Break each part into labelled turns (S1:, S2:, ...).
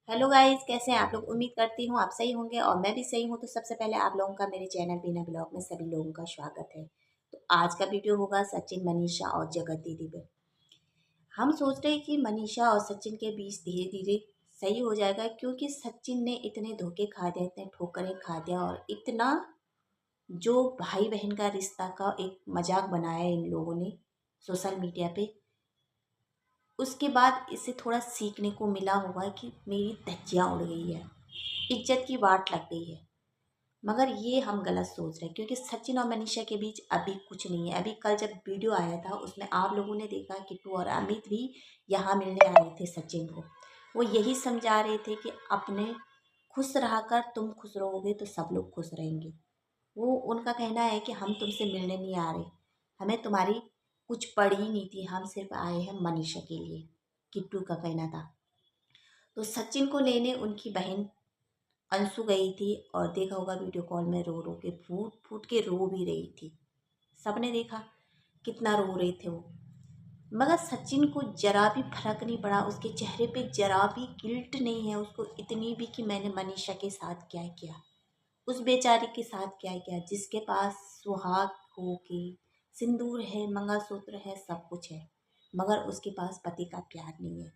S1: Hello guys, कैसे हैं आप लोग। उम्मीद करती हूँ आप सही होंगे और मैं भी सही हूँ। तो सबसे पहले आप लोगों का मेरे चैनल बीना ब्लॉग में सभी लोगों का स्वागत है। तो आज का वीडियो होगा सचिन, मनीषा और जगत दीदी पे। हम सोच रहे हैं कि मनीषा और सचिन के बीच धीरे धीरे सही हो जाएगा, क्योंकि सचिन ने इतने धोखे खा दिए, इतने ठोकरें खा दिया और इतना जो भाई बहन का रिश्ता का एक मजाक बनाया है इन लोगों ने सोशल मीडिया पे। उसके बाद इसे थोड़ा सीखने को मिला होगा कि मेरी धज्जियाँ उड़ गई है, इज्जत की वाट लग गई है। मगर ये हम गलत सोच रहे हैं, क्योंकि सचिन और मनीषा के बीच अभी कुछ नहीं है। अभी कल जब वीडियो आया था उसमें आप लोगों ने देखा, किट्टू और अमित भी यहाँ मिलने आए थे सचिन को। वो यही समझा रहे थे कि अपने खुश रहकर तुम खुश रहोगे तो सब लोग खुश रहेंगे। वो उनका कहना है कि हम तुमसे मिलने नहीं आ रहे, हमें तुम्हारी कुछ पड़ी ही नहीं थी, हम सिर्फ आए हैं मनीषा के लिए, किट्टू का कहना था। तो सचिन को लेने उनकी बहन अंशु गई थी और देखा होगा वीडियो कॉल में रो रो के फूट फूट के रो भी रही थी। सबने देखा कितना रो रहे थे वो। मगर सचिन को जरा भी फर्क नहीं पड़ा, उसके चेहरे पे जरा भी गिल्ट नहीं है उसको इतनी भी कि मैंने मनीषा के साथ क्या किया, उस बेचारी के साथ क्या किया जिसके पास सुहाग हो के सिंदूर है, मंगलसूत्र है, सब कुछ है, मगर उसके पास पति का प्यार नहीं है।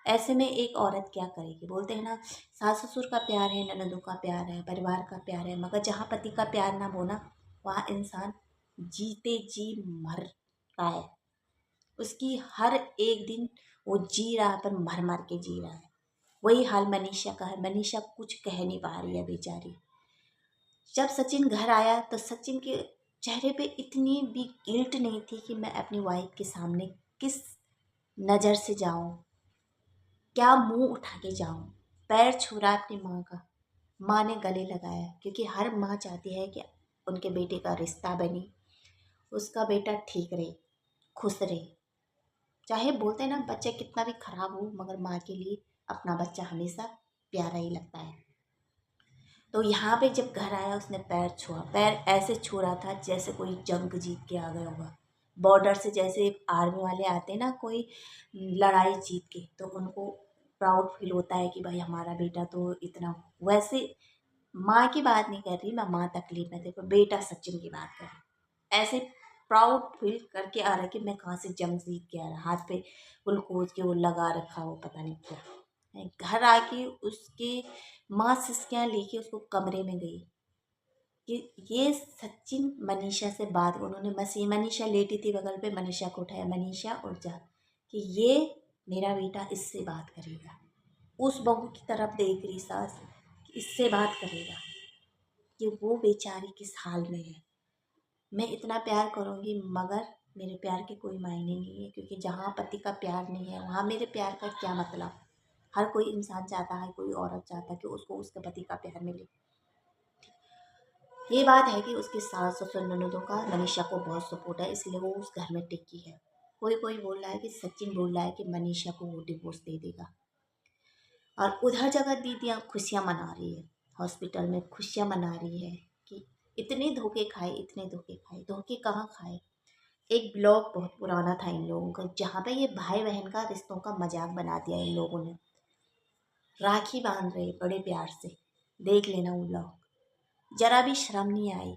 S1: ऐसे में एक औरत क्या करेगी। बोलते हैं ना, सास ससुर का प्यार है, ननदों का प्यार है, परिवार का प्यार है, मगर जहाँ पति का प्यार ना हो ना, वहाँ इंसान जीते जी मरता है। उसकी हर एक दिन वो जी रहा है, पर मर मर के जी रहा है। वही हाल मनीषा का है। मनीषा कुछ कह नहीं पा रही है बेचारी। जब सचिन घर आया तो सचिन के चेहरे पे इतनी भी गिल्ट नहीं थी कि मैं अपनी वाइफ के सामने किस नज़र से जाऊं, क्या मुंह उठा के जाऊं। पैर छू रहा अपनी माँ का, माँ ने गले लगाया, क्योंकि हर माँ चाहती है कि उनके बेटे का रिश्ता बने, उसका बेटा ठीक रहे, खुश रहे। चाहे बोलते हैं ना, बच्चा कितना भी खराब हो, मगर माँ के लिए अपना बच्चा हमेशा प्यारा ही लगता है। तो यहाँ पे जब घर आया उसने पैर छुआ, पैर ऐसे छू रहा था जैसे कोई जंग जीत के आ गया होगा। बॉर्डर से जैसे आर्मी वाले आते हैं ना, कोई लड़ाई जीत के, तो उनको प्राउड फील होता है कि भाई हमारा बेटा तो इतना। वैसे माँ की बात नहीं कर रही मैं, माँ तकलीफ में देखो, बेटा सचिन की बात कर रही। ऐसे प्राउड फील करके आ रहा है कि मैं कहाँ से जंग जीत के आ रहा, हाथ पे ग्लूकोज के वो लगा रखा हो पता नहीं क्या। घर आके उसके माँ सिसकियाँ लेके उसको कमरे में गई कि ये सचिन मनीषा से बात। उन्होंने मनीषा लेटी थी बगल पे, मनीषा को उठाया, मनीषा उठ जा, कि ये मेरा बेटा इससे बात करेगा। उस बहू की तरफ देख रही सास कि इससे बात करेगा, कि वो बेचारी किस हाल में है। मैं इतना प्यार करूँगी मगर मेरे प्यार के कोई मायने नहीं है, क्योंकि जहाँ पति का प्यार नहीं है वहाँ मेरे प्यार का क्या मतलब। हर कोई इंसान चाहता है, कोई औरत चाहता है कि उसको उसके पति का प्यार मिले। ये बात है कि उसके सास ससुर ननदों का मनीषा को बहुत सपोर्ट है, इसलिए वो उस घर में टिकी है। कोई कोई बोल रहा है कि सचिन बोल रहा है कि मनीषा को वो डिवोर्स दे देगा। और उधर जगह दीदियाँ खुशियाँ मना रही है, हॉस्पिटल में खुशियाँ मना रही है कि इतने धोखे खाए, इतने धोखे खाए। धोखे कहाँ खाए। एक ब्लॉग बहुत पुराना था इन लोगों का, जहाँ पे ये भाई बहन का रिश्तों का मजाक बना दिया इन लोगों ने। राखी बांध रहे बड़े प्यार से, देख लेना वो ब्लॉग। जरा भी शर्म नहीं आई।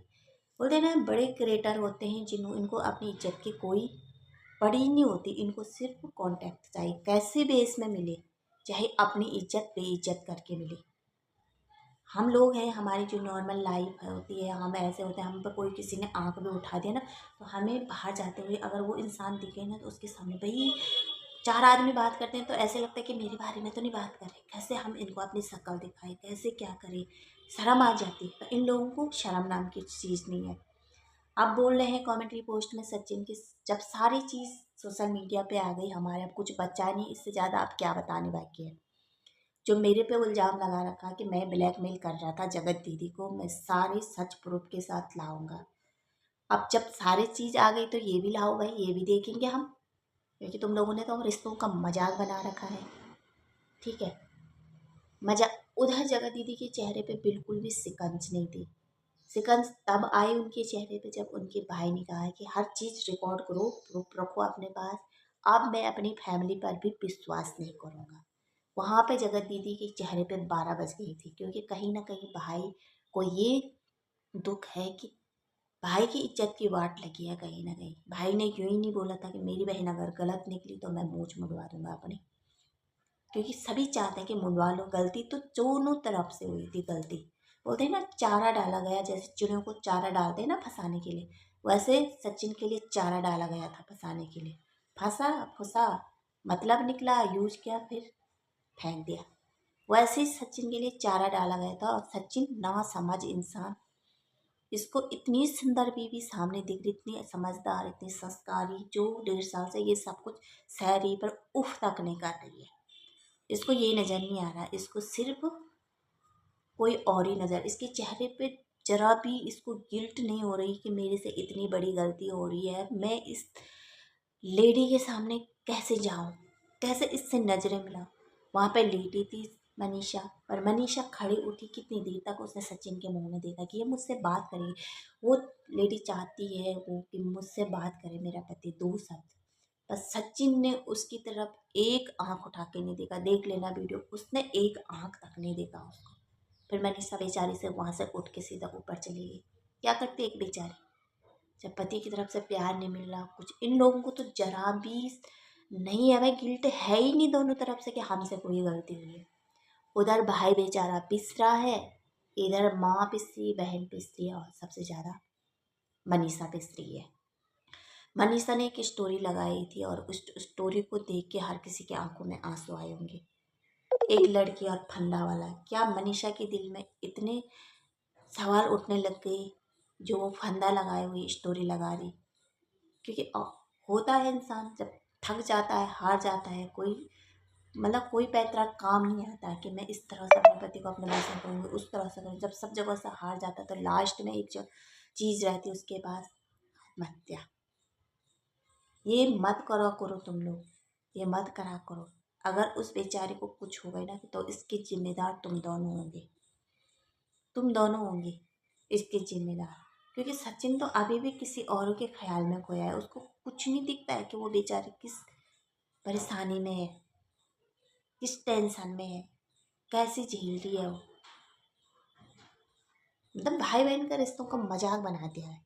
S1: बोलते ना, बड़े क्रिएटर होते हैं जिन्हों इनको अपनी इज्जत की कोई पड़ी नहीं होती, इनको सिर्फ कांटेक्ट चाहिए, कैसे बेस में मिले, चाहे अपनी इज्जत बेइज्जत करके मिले। हम लोग हैं, हमारी जो नॉर्मल लाइफ होती है, हम ऐसे होते हैं, हम पर कोई किसी ने आंख भी उठा दिया ना, तो हमें बाहर जाते हुए अगर वो इंसान दिखे ना, तो उसके सामने भाई चार आदमी बात करते हैं तो ऐसे लगता है कि मेरे बारे में तो नहीं बात कर रहे, कैसे हम इनको अपनी शक्ल दिखाएं, कैसे क्या करें। शर्म आ जाती है, पर इन लोगों को शर्म नाम की चीज़ नहीं है। आप बोल रहे हैं कमेंट्री पोस्ट में सचिन की, जब सारी चीज़ सोशल मीडिया पे आ गई हमारे, अब कुछ बचा नहीं, इससे ज़्यादा आप क्या बताने बाकी है। जो मेरे पे इल्ज़ाम लगा रखा कि मैं ब्लैकमेल कर रहा था जगत दीदी को, मैं सारे सच प्रूफ के साथ लाऊंगा। अब जब सारी चीज़ आ गई तो ये भी लाओ भाई, ये भी देखेंगे हम, क्योंकि तुम लोगों ने तो रिश्तों का मजाक बना रखा है। ठीक है, मजा। उधर जगत दीदी के चेहरे पे बिल्कुल भी सिकंज नहीं थी। सिकंज तब आई उनके चेहरे पे जब उनके भाई ने कहा है कि हर चीज़ रिकॉर्ड करो, प्रूफ रखो अपने पास। अब मैं अपनी फैमिली पर भी विश्वास नहीं करूँगा। वहाँ पे जगत दीदी के चेहरे पे 12 बज गई थी, क्योंकि कहीं ना कहीं भाई को ये दुख है कि भाई की इज्जत की वाट लगी है कहीं ना कहीं। भाई ने क्यों ही नहीं बोला था कि मेरी बहन अगर गलत निकली तो मैं मूंछ मुड़वा दूंगा अपनी, क्योंकि सभी चाहते हैं कि मुड़वा लो। गलती तो दोनों तरफ से हुई थी गलती। बोलते हैं ना चारा डाला गया, जैसे चिड़ियों को चारा डालते हैं ना फंसाने के लिए, वैसे सचिन के लिए चारा डाला गया था फंसाने के लिए। फंसा फंसा, मतलब निकला, यूज किया, फिर फेंक दिया। वैसे ही सचिन के लिए चारा डाला गया था। और सचिन ना समझ इंसान, इसको इतनी सुंदर बीवी सामने दिख रही, इतनी समझदार, इतनी संस्कारी, जो 1.5 साल से ये सब कुछ सह रही पर उफ तक नहीं कर रही है। इसको ये नज़र नहीं आ रहा, इसको सिर्फ कोई और ही नज़र, इसके चेहरे पे जरा भी इसको गिल्ट नहीं हो रही कि मेरे से इतनी बड़ी गलती हो रही है। मैं इस लेडी के सामने कैसे जाऊं, कैसे इससे नजरें मिलाऊं। वहां पे लेटी थी मनीषा, और मनीषा खड़ी उठी, कितनी देर तक उसने सचिन के मुंह में देखा कि ये मुझसे बात करेगी। वो लेडी चाहती है वो कि मुझसे बात करे मेरा पति, 2 शब्द। बस सचिन ने उसकी तरफ एक आंख उठा के नहीं देखा। देख लेना वीडियो, उसने एक आंख तक नहीं देखा उसको। फिर मनीषा बेचारी से वहां से उठ के सीधा ऊपर चली गई। क्या करती एक बेचारी, जब पति की तरफ से प्यार नहीं मिल रहा कुछ। इन लोगों को तो जरा भी नहीं है भाई, गिल्ट है ही नहीं दोनों तरफ से कि हमसे कोई गलती हुई है। उधर भाई बेचारा पिस रहा है, इधर माँ पिस रही, बहन पिस रही है, और सबसे ज्यादा मनीषा पिस रही है। मनीषा ने एक स्टोरी लगाई थी, और उस स्टोरी को देख के हर किसी के आंखों में आंसू आए होंगे। एक लड़की और फंदा वाला, क्या मनीषा के दिल में इतने सवाल उठने लग गए जो वो फंदा लगाए हुई स्टोरी लगा रही। क्योंकि होता है इंसान जब थक जाता है, हार जाता है, कोई मतलब कोई पैतरा काम नहीं आता है कि मैं इस तरह से अपने पति को अपने वश में करूँगी, उस तरह से करूँगी। जब सब जगह से हार जाता है तो लास्ट में एक जो चीज़ रहती है उसके पास, आत्महत्या। ये मत करो करो तुम लोग, ये मत करा करो। अगर उस बेचारे को कुछ हो गए ना तो इसके जिम्मेदार तुम दोनों होंगे, तुम दोनों होंगे इसके जिम्मेदार। क्योंकि सचिन तो अभी भी किसी और के ख्याल में खोया है, उसको कुछ नहीं दिखता है कि वो बेचारी किस परेशानी में है, किस टेंशन में है, कैसे झेल रही है वो। मतलब भाई बहन का रिश्तों का मजाक बना दिया है।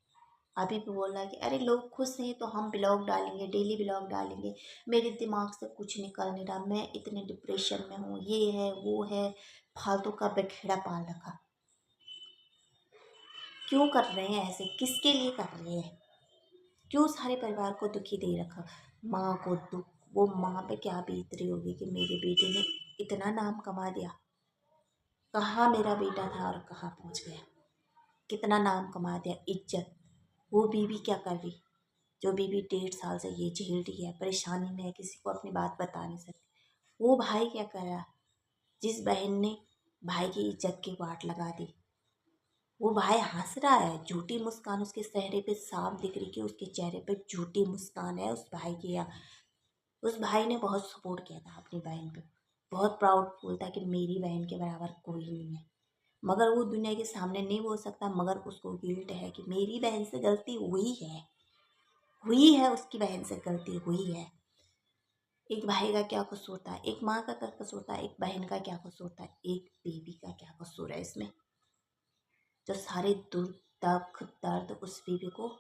S1: अभी भी बोल रहा है कि अरे लोग खुश हैं तो हम ब्लॉग डालेंगे, डेली ब्लॉग डालेंगे। मेरे दिमाग से कुछ निकल नहीं रहा, मैं इतने डिप्रेशन में हूँ, ये है वो है, फालतू का बखेड़ा पाल रखा। क्यों कर रहे हैं ऐसे, किसके लिए कर रहे हैं, क्यों सारे परिवार को दुखी दे रखा। माँ को दुख, वो माँ पे क्या बीत रही होगी कि मेरे बेटे ने इतना नाम कमा दिया। कहाँ मेरा बेटा था और कहाँ पहुँच गया, कितना नाम कमा दिया, इज्जत। वो बीवी क्या कर रही, जो बीवी 1.5 साल से ये झेल रही है, परेशानी में है, किसी को अपनी बात बता नहीं सकती। वो भाई क्या कर रहा, जिस बहन ने भाई की इज्जत की वाट लगा दी, वो भाई हंस रहा है, झूठी मुस्कान उसके चेहरे पे साफ दिख रही कि उसके चेहरे पे झूठी मुस्कान है उस भाई की। उस भाई ने बहुत सपोर्ट किया था अपनी बहन पे, बहुत प्राउड फील था कि मेरी बहन के बराबर कोई नहीं है। मगर वो दुनिया के सामने नहीं बोल सकता, मगर उसको गिल्ट है कि मेरी बहन से गलती हुई है, उसकी बहन से गलती हुई है। एक भाई का क्या कसूर था, एक माँ का क्या कसूर था, एक बहन का क्या कसूर था, एक बीवी का क्या कसूर है इसमें, जो सारे दुख दर्द उस बीवी को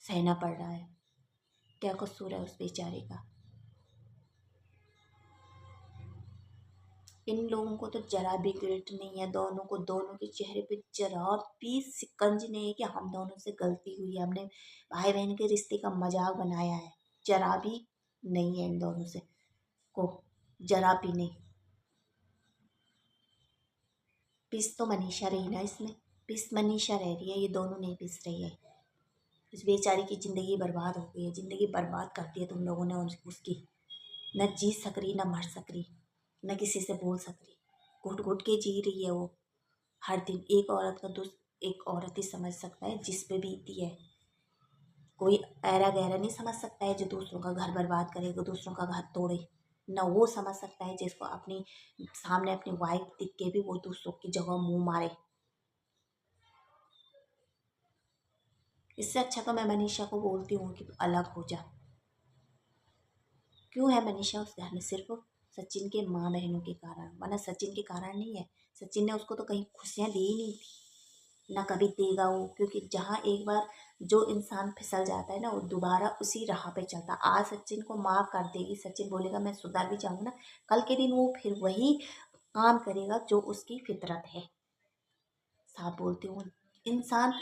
S1: सहना पड़ रहा है। क्या कसूर है उस बेचारे का। इन लोगों को तो जरा भी गिल्ट नहीं है, दोनों को, दोनों के चेहरे पे जरा भी शिकंज नहीं है कि हम दोनों से गलती हुई है, हमने भाई बहन के रिश्ते का मजाक बनाया है। जरा भी नहीं है इन दोनों से को, जरा भी नहीं। पिस तो मनीषा रही ना इसमें, पिस मनीषा रह रही है, ये दोनों नहीं पिस रही है। उस बेचारी की ज़िंदगी बर्बाद हो गई है, ज़िंदगी बर्बाद कर दी है तुम लोगों ने उसकी। न जी सक रही, न मर सक रही, न किसी से बोल सक रही, घुट घुट के जी रही है वो। हर दिन एक औरत का दुख एक औरत ही समझ सकता है जिस पे बीती है। कोई ऐरा गहरा नहीं समझ सकता है जो दूसरों का घर बर्बाद करे, जो दूसरों का घर तोड़े। न वो समझ सकता है जिसको अपनी सामने अपनी वाइफ दिख के भी वो दूसरों की जगह मुंह मारे। इससे अच्छा तो मैं मनीषा को बोलती हूँ कि अलग हो जा। क्यों है मनीषा उस घर में? सिर्फ सचिन के माँ बहनों के कारण, वरना सचिन के कारण नहीं है। सचिन ने उसको तो कहीं खुशियाँ दी ही नहीं थी, ना कभी देगा वो, क्योंकि जहाँ एक बार जो इंसान फिसल जाता है ना, वो दोबारा उसी राह पे चलता। आज सचिन को माफ़ कर देगी, सचिन बोलेगा मैं सुधर भी जाऊंगा ना, कल के दिन वो फिर वही काम करेगा जो उसकी फितरत है। साफ बोलती हूँ, इंसान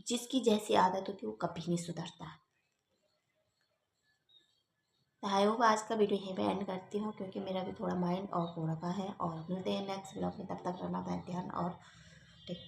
S1: जिसकी जैसी आदत होती है वो कभी नहीं सुधरता। तो आई होप आज का वीडियो यहीं पे एंड करती हूँ, क्योंकि मेरा भी थोड़ा माइंड ऑफ हो रखा है। और मिलते हैं नेक्स्ट ब्लॉग में, तब तक रहना अपना ध्यान और टेक